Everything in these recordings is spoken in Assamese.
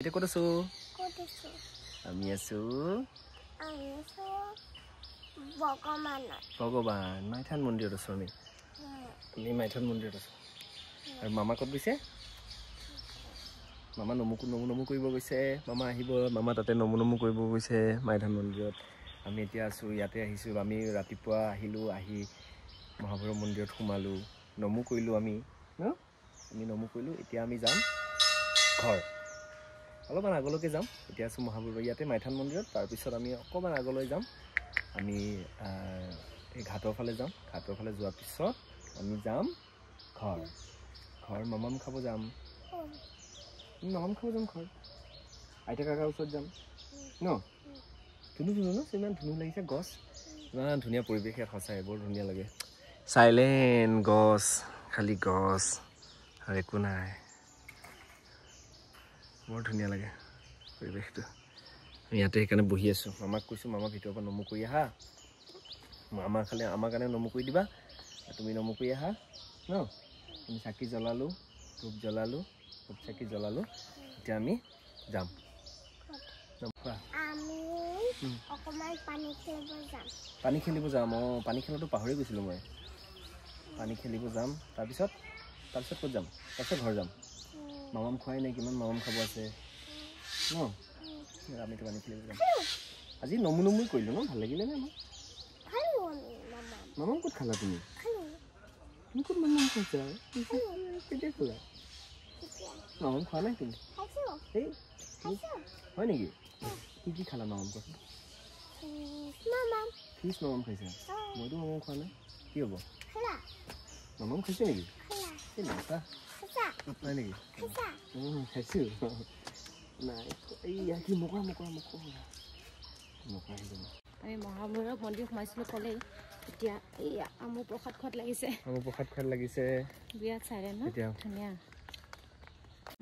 এটা কত আছো আমি আছো ভগৱান মাইথান মন্দিৰত আছো আমি মাইথান মন্দিৰত আছো আৰু মামা ক'ত গৈছে মামা নমু কৰিব গৈছে মামা আহিব মামা তাতে নমু কৰিব গৈছে মাইথান মন্দিৰত আমি এতিয়া আছো ইয়াতে আহিছো আমি ৰাতিপুৱা আহিলো আহি মহাভৈৰৱ মন্দিৰত সোমালো নমু কৰিলো আমি নমু কৰিলো এতিয়া আমি যাম ঘৰ অলপমান আগলৈকে যাম এতিয়া আছো মহাভৈৰৱ ইয়াতে মাইথান মন্দিৰত তাৰ পিছত আমি অকমান আগলৈ যাম আমি এই ঘাটৰ ফালে যাম ঘাটৰ ফালে যোৱাৰ পিছত আমি যাম ঘৰ মামাম খাব যাম ঘৰ আইতা কাকাৰ ওচৰত যাম ন ধুনু ন ইমান ধুনু লাগিছে গছ ইমান ধুনীয়া পৰিৱেশ ইয়াত সঁচাই বৰ ধুনীয়া লাগে চাইলেণ্ট গছ খালি গছ আৰু একো নাই বৰ ধুনীয়া লাগে পৰিৱেশটো ইয়াতে সেইকাৰণে বহি আছো মামাক কৈছোঁ মামা ভিতৰৰ পৰা নমু কৰি আহা আমাৰ কাৰণে নমু কৰি দিবা তুমি নমু কৰি আহা ন আমি চাকি জ্বলালোঁ ধূপ জ্বলালোঁ ধূপ চাকি জ্বলালোঁ এতিয়া আমি যাম পানী খেলিব যাম পানী খেলাটো পাহৰি গৈছিলোঁ মই পানী খেলিব যাম তাৰপিছত ক'ত যাম তাৰপিছত ঘৰ যাম মামাম খোৱাই নাই কিমান মামাম খাব আছে ন আমিতো পানী খেলিব যাম আজি নমু কৰিলোঁ ন ভাল লাগিলে নে মামাম ক'ত খালা তুমি ক'ত মামাম খাইছা কেতিয়া খোলা মামাম খোৱা নাই তুমি হয় নেকি কি খালা মামাম কোৱাচোন ফিছ মামাম খাইছা মইতো মামাম খোৱা নাই কি হ'ব মামাম খাইছে নেকি হয় নেকি খাইছোঁ নাই এইয়া কি মকৰা আমি মহাভৈৰৱ মন্দিৰ সোমাইছিলোঁ ক'লেই এতিয়া এইয়া আমু প্ৰসাদ খোৱাত লাগিছে বিৰাট চাইৰে ন ধুনীয়া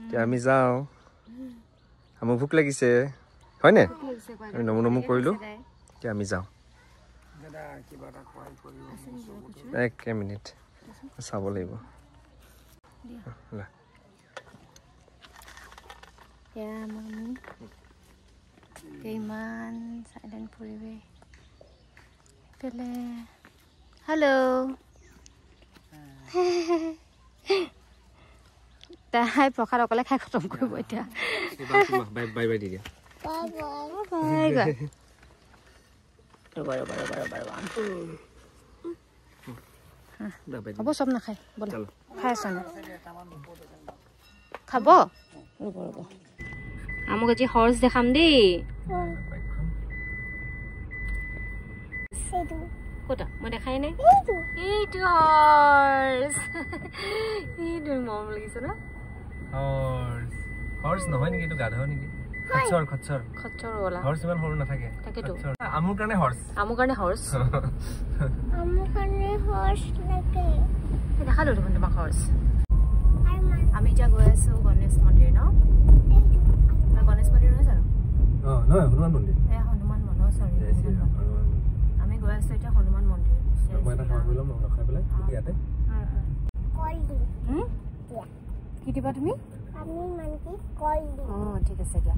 এতিয়া আমি যাওঁ আমু ভোক লাগিছে হয়নে আমি নমু কৰিলোঁ এতিয়া আমি যাওঁ এক মিনিট চাব লাগিব ইমান চাইলেণ্ট পৰিৱেশ হেল্ল' তাই প্ৰসাদ অকলে খাই খতম কৰিব এতিয়া হ'ব চব নাখায় খাই আছ না খাব ৰ'ব আমুক আজি হৰ্চ দেখাম দেই ক'তা মই দেখাই নাই এইটো হৰ্চ এইটো মৰম লাগিছে ন হৰ্চ নহয় নেকি এইটো গাধ নেকি খচ্চৰ ওলা হৰ্চ ইমান সৰু নাথাকে তাকেতো আমুৰ কাৰণে হৰ্চ লাগে দেখালো দেখোন তোমাক হৰ্চ আমি এতিয়া গৈ আছো গণেশ মন্দিৰ ন গণেশ মন্দিৰ নহয় জানো হনুমান মন্দিৰ আমি গৈ আছো এতিয়া হনুমান মন্দিৰ কি দিবা তুমি ঠিক আছে দিয়া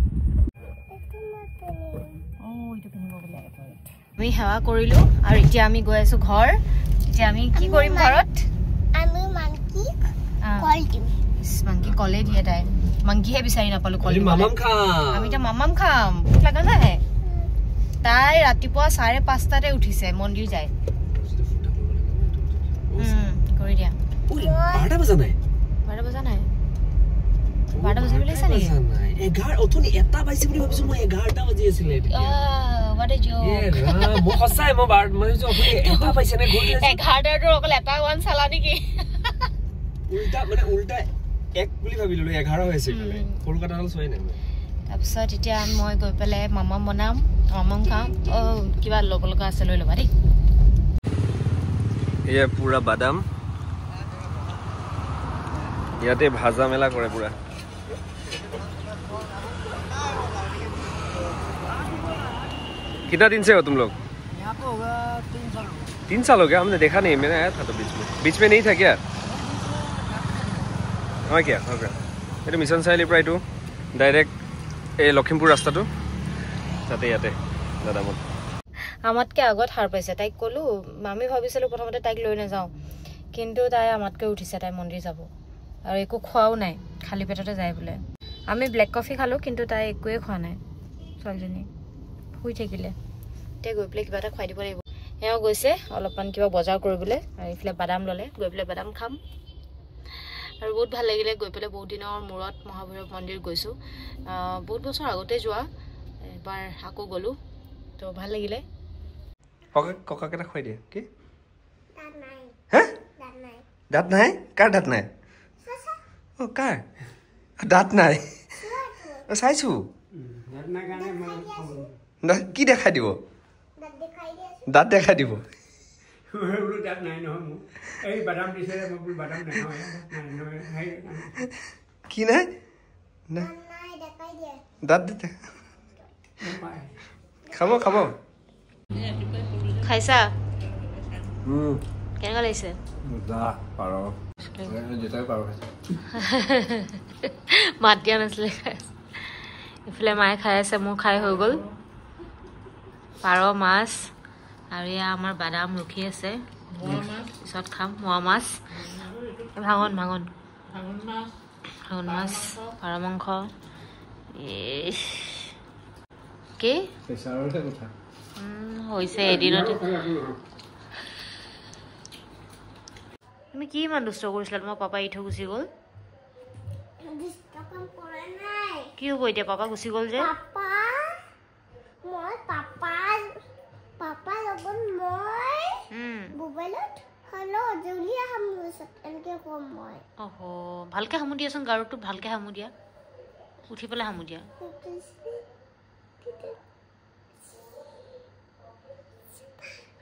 আমি সেৱা কৰিলো আৰু এতিয়া আমি গৈ আছো ঘৰ এতিয়া আমি কি কৰিম ঘৰত মাংকি কলে দিয়ে তাই মাংকিহে বিচাৰি নাপালো কলে আমি এতিয়া মামাম খাম ভোক লগা নাই তাই ৰাতিপুৱা 5:30 উঠিছে মন্দিৰ যায় কৰি দিয়া 12 বজা নাই 12 বজা বুলি আছে নেকি 11 অথনি এটা বাইছে বুলি ভাবিছো মই 11টা বাজি আছিল what a joke মই সঁচাই মই অথনি এটা পাইছে নে 11টা ৰ অকল এটা ওয়ান চালা নেকি উল্টা এক বুলি ভাবিলো 11 হৈছে কলকাতা হল সৈ নাই তাৰপিছত এতিয়া মই গৈ পেলাই মামাম বনাম মামাম খাম কিবা লগা আছে লৈ ল'বা দেই এয়া পুৰা বাদাম ইয়াতে ভাজা মেলা কৰে পুৰা कितना दिन से हो तुम लोग यहाँ पे होगा 3 साल हो गया हमने देखा नहीं मैंने आया था तो बीच में नहीं था क्या हाँ क्या ओके ये मिशन साइल प्राय डायरेक्ट এই লখিমপুৰ ৰাস্তাটো তাতে ইয়াতে দাদামত আমাতকৈ আগত সাৰ পাইছে তাইক ক'লোঁ আমি ভাবিছিলোঁ প্ৰথমতে তাইক লৈ নাযাওঁ কিন্তু তাই আমাতকৈ উঠিছে তাই মন্দিৰ যাব আৰু একো খোৱাও নাই খালী পেটতে যায় বোলে আমি ব্লেক কফি খালোঁ কিন্তু তাই একোৱেই খোৱা নাই ছোৱালীজনী শুই থাকিলে এতিয়া গৈ পেলাই কিবা এটা খুৱাই দিব লাগিব এওঁ গৈছে অলপমান কিবা বজাৰ কৰিবলৈ আৰু এইফালে বাদাম ল'লে গৈ পেলাই বাদাম খাম আৰু বহুত ভাল লাগিলে গৈ পেলাই বহুত দিনৰ মূৰত মহাভৈৰৱ মন্দিৰ গৈছোঁ বহুত বছৰ আগতে যোৱা এবাৰ আকৌ গ'লোঁ তো ভাল লাগিলে ককাক এটা খুৱাই দিয়ে কি হে দাঁত নাই কাৰ দাঁত নাই অ' কাৰ দাঁত নাই চাইছোঁ কি দেখাই দিব দাঁত দেখাই দিব কি নাই দাঁত খাব খাব খাইছা কেনেকুৱা লাগিছে মাত দিয়া নাছিলে ইফালে মায়ে খাই আছে মোৰ খাই হৈ গ'ল পাৰ মাছ আৰু এয়া আমাৰ বাদাম ৰখি আছে পিছত খাম মোৱা মাছ ভাঙন ভাঙন ভাঙন মাছ পাৰ মাংস কি হৈছে এদিনতে তুমি কি ইমান দুষ্ট কৰিছিলা তোমাৰ পাপা এৰি থৈ গুচি গ'ল কি হ'ব এতিয়া পাপা গুচি গ'ল যে ভালকে সামু দিয়াচোন গাৰুটো ভালকে সামু দিয়া উঠি পেলাই সামু দিয়া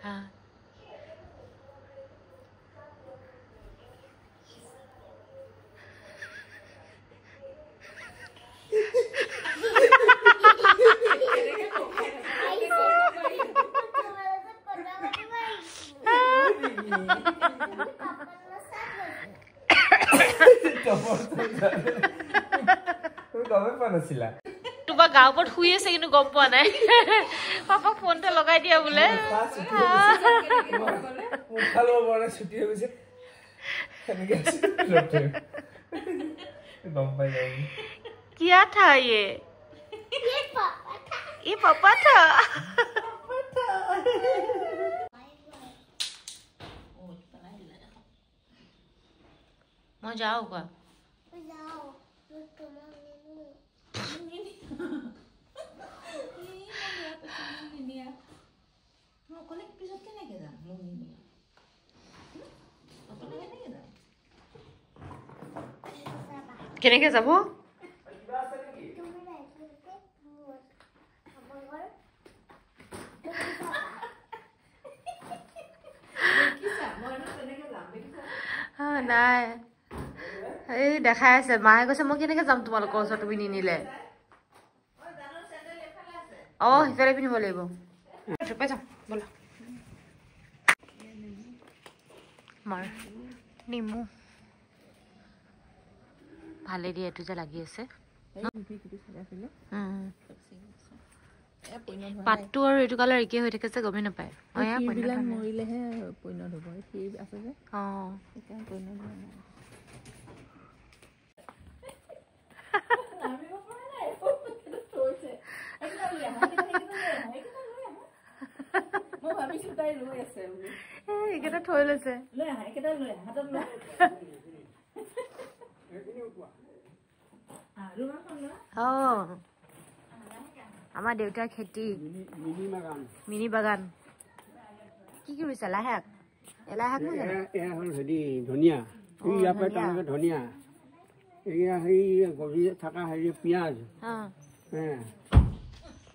হা তোমাৰ গাঁও ওপৰত শুই আছে কিন্তু গম পোৱা নাই পাপাক ফোনটা লগাই দিয়া বোলে क्या था ये पापा था मैं जाऊँगा কেনেকে যাব নাই এই দেখাই আছে মায়ে কৈছে মই কেনেকে যাম তোমালোকৰ ওচৰত তুমি নিনিলে সিফালে পিন্ধিব লাগিব পাই যাম ব'লা মাৰ নিমু ভালে দিয়ে এইটো যে লাগি আছে পাতটো আৰু এইটো কালাৰ একেই হৈ থাকে যে গমেই নাপায় মৰিলেহে পৰিণত হ'ব আছে যে এইকেইটা থৈ লৈছে আমাৰ দেউতাৰ খেতি মিনি বাগান কি কৰিছে লাই শাক লাই শাক ধনিয়া ধনিয়া এয়া সেই গজি থকা হেৰি পিঁয়াজ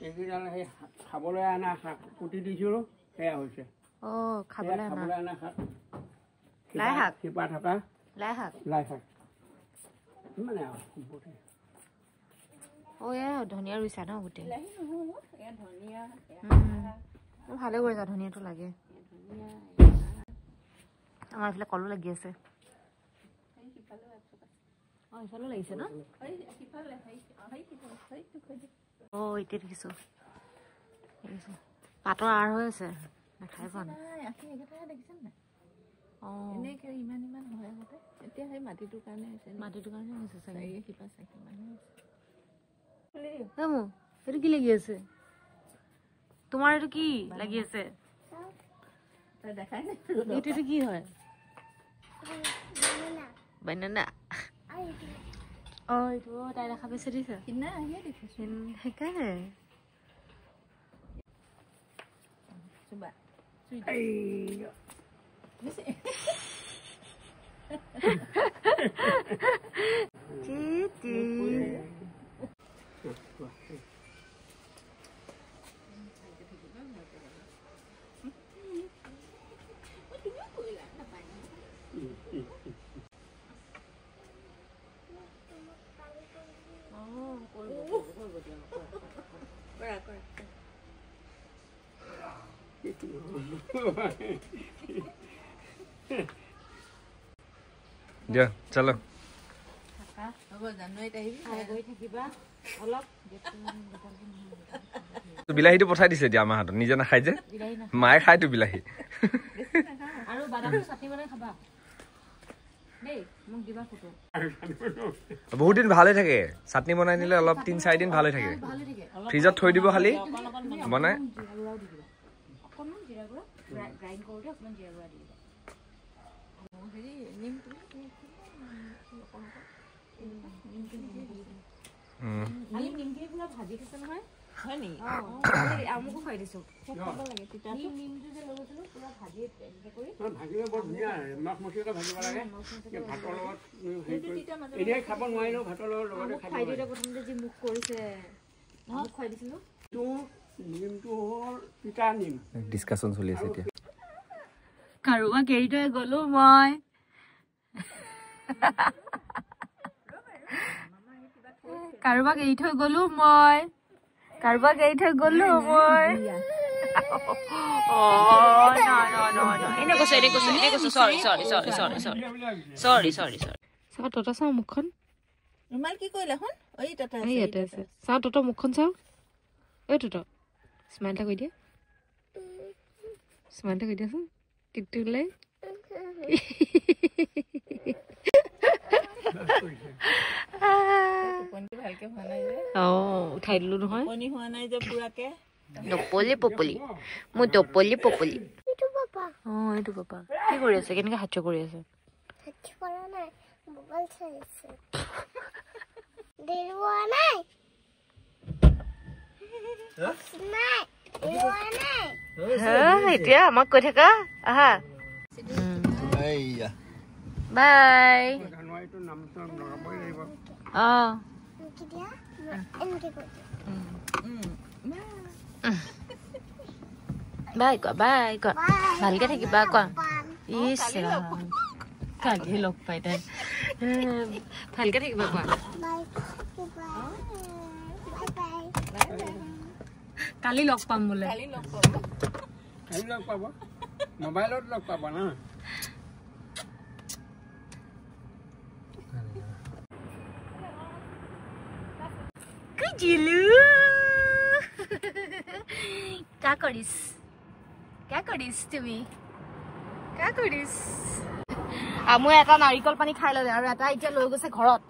এইকেইডাল সেই খাবলৈ অনা শাক পুতি দিছিলোঁ সেয়া হৈছে খাবলৈ অনা শাক লাই শাক শিপা থকা লাই শাক মানে সম্পূৰ্ণ ধনিয়া ৰুইছা ন গোটেই ভালে কৰিছা ধনিয়াটো লাগে আমাৰ এইফালে কলো লাগি আছে ইফালেও লাগিছে ন Oh, it is so. Pato are is a Taiwan. Oh, make a man who have a Mati to Can is a say, keep us like no, very yes. Tomorrow key, like you said. It is a key. Banana. Oh, it would I have a citizen. In Hecane. Hey. Titi. দিয়া চলো বিলাহীটো পঠাই দিছে এতিয়া আমাৰ হাতত নিজে নাখাই যে মায়ে খাইতো বিলাহী আৰু বাদামৰ চাটনি বনাই খাবা দেই মোক দিবা ফটো বহুত দিন ভালে থাকে চাটনি বনাই নিলে অলপ 3-4 দিন ভালে থাকে ফ্ৰিজত থৈ দিব খালি বনাই অকণমান জিৰা গুড়া গ্ৰাইণ্ড কৰোঁতে অকণমান জিৰা গুড়া দি দিবা হেৰি নিমটো নিমকি পুৰা ভাজি খাইছে নহয় হয় নি আমুকো খুৱাই দিছো খুব খাব লাগে তিতা নিমটো যে লৈ গৈছিলো পুৰা ভাজি এনেকৈ কৰি ভাজিলে বৰ ধুনীয়া মাছ মছলা ভাজিব লাগে ভাতৰ লগত এনেই খাব নোৱাৰিলো ভাতৰ লগতে খাই দিলে প্ৰথমতে যি মুখ কৰিছে মোক খুৱাই দিছিলো নিমটো হ'ল তিতা নিম ডিছকাশ্যন চলি আছে এতিয়া কাৰোবাক এৰি থৈ গ'লো মই কাৰোবাক এৰি থৈ গ'লো মই এনে কৈছো চৰি চাওঁ তহঁতৰ চাওঁ মুখখন ৰুমাল কি কৰিলে শুন ইয়াতে আছে চাওঁ তহঁতৰ মুখখন চাওঁ ঐ তহঁতৰ স্মাইল এটা কৰি দিয়াচোন টিকটিক ওলাই উঠাই দিলো নহয় টপলি মোৰ টপলি এইটো পাপা কি কৰি আছে কেনেকে হাত কৰি আছে এতিয়া আমাক কৈ থাকা আহা বাই বাই কোৱা ভালকে থাকিবা কোৱা ইছ কালি লগ পাই তাই ভালকে থাকিবা কোৱা কালি লগ পাম বোলে কালি লগ পাব মোবাইলত লগ পাব না জিলু क्या करिस তুমি মই এটা নাৰিকল পানী খাই ললে আৰু এটা এতিয়া লৈ গৈছে ঘৰত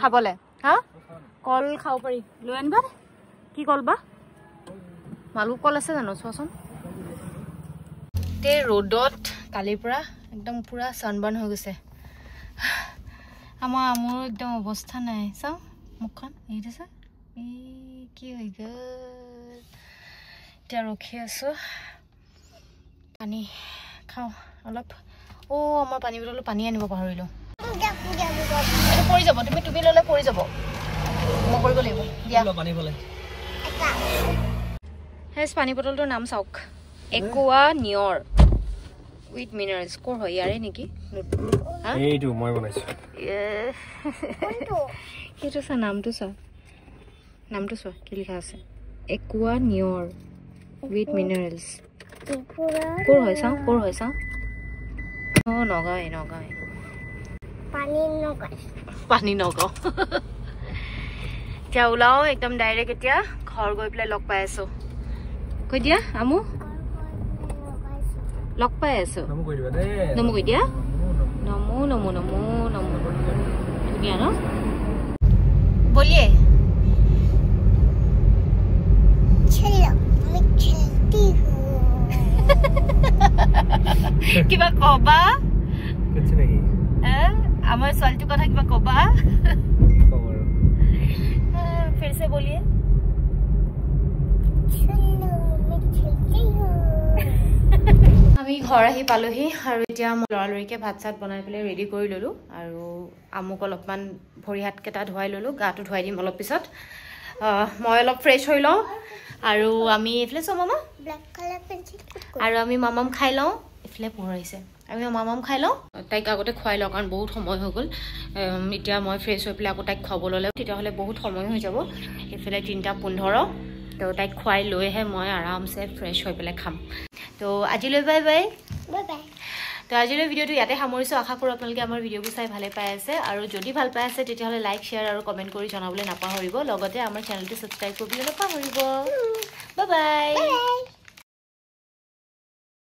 খাবলে হা কল খাব পাৰি লৈ আনিবা কি কল বা মালভোগ কল আছে জানো চোৱাচোন তে ৰ'দত কালিৰ পৰা একদম পুৰা সানবাৰ্ন হৈ গৈছে মোৰ একদম অৱস্থা নাই চাও মুখখন এই দিছে কি হৈ গ'ল এতিয়া ৰখি আছো পানী খাওঁ অলপ আমাৰ পানী বটলত পানী আনিব পাহৰিলো এইটো পৰি যাব তুমি টুপি ল'লে পৰি যাব মই কৰিব লাগিব দিয়া পানী বলে হেছ পানী বটলটোৰ নাম চাওক একুৱা নিয়ৰ উইথ মিনাৰেলছ কোৰ হয় ইয়াৰে নেকি এইটো মই বনাইছো সেইটো চা নামটো চোৱা কি লিখা আছে একুৱা নিয়ৰ উইথ মিনাৰেলছ কোৰ হয় চাওঁ নগাঁৱে পানী নগাঁও এতিয়া ওলাও একদম ডাইৰেক্ট এতিয়া ঘৰ গৈ পেলাই লগ পাই আছো কৈ দিয়া আমু লগ পাই আছো নমু কৈ দিবা দেই নমু কৈ দিয়া নমু নমু নমু নমু ধুনীয়া ন बोलिए चलो मैं चलती हूँ किबा कबा कुछ नहीं আমার সলটু কথা কিবা কবা फिर से बोलिए चलो मैं चलती हूँ আমি ঘৰ আহি পালোহি আৰু এতিয়া মই লৰালৰিকে ভাত চাত বনাই পেলাই ৰেডি কৰি ললো আৰু আমুক অলপমান ভৰি হাত কেটা ধুৱাই ললো গাটো ধুৱাই দিম অলপ পিছত মই অলপ ফ্ৰেছ হৈ লওঁ আৰু আমি এফলে চ মামা ব্ল্যাক কালাৰ পেন্সিল আৰু আমি মামাম খাই লওঁ এফলে পোহৰ আহিছে আমি মামাম খাই লওঁ তাইক আগতে খুৱাই লওঁ কাৰণ বহুত সময় হৈ গ'ল এতিয়া মই ফ্ৰেছ হৈ পেলাই আকৌ তাইক খুৱাব ল'লে তেতিয়াহ'লে বহুত সময় হৈ যাব এফালে 3:15 তো তাইক খুৱাই লৈহে মই আৰামছে ফ্ৰেছ হৈ পেলাই খাম তো আজিলৈ বাই বাই বাই বাই তো আজিলৈ ভিডিঅ'টো ইয়াতে সামৰিছোঁ আশা কৰোঁ আপোনালোকে আমাৰ ভিডিঅ'বোৰ চাই ভালে পাই আছে আৰু যদি ভাল পাই আছে তেতিয়াহ'লে লাইক শ্বেয়াৰ আৰু কমেণ্ট কৰি জনাবলৈ নাপাহৰিব লগতে আমাৰ চেনেলটো ছাবস্ক্ৰাইব কৰিবলৈ নাপাহৰিব বাই বাই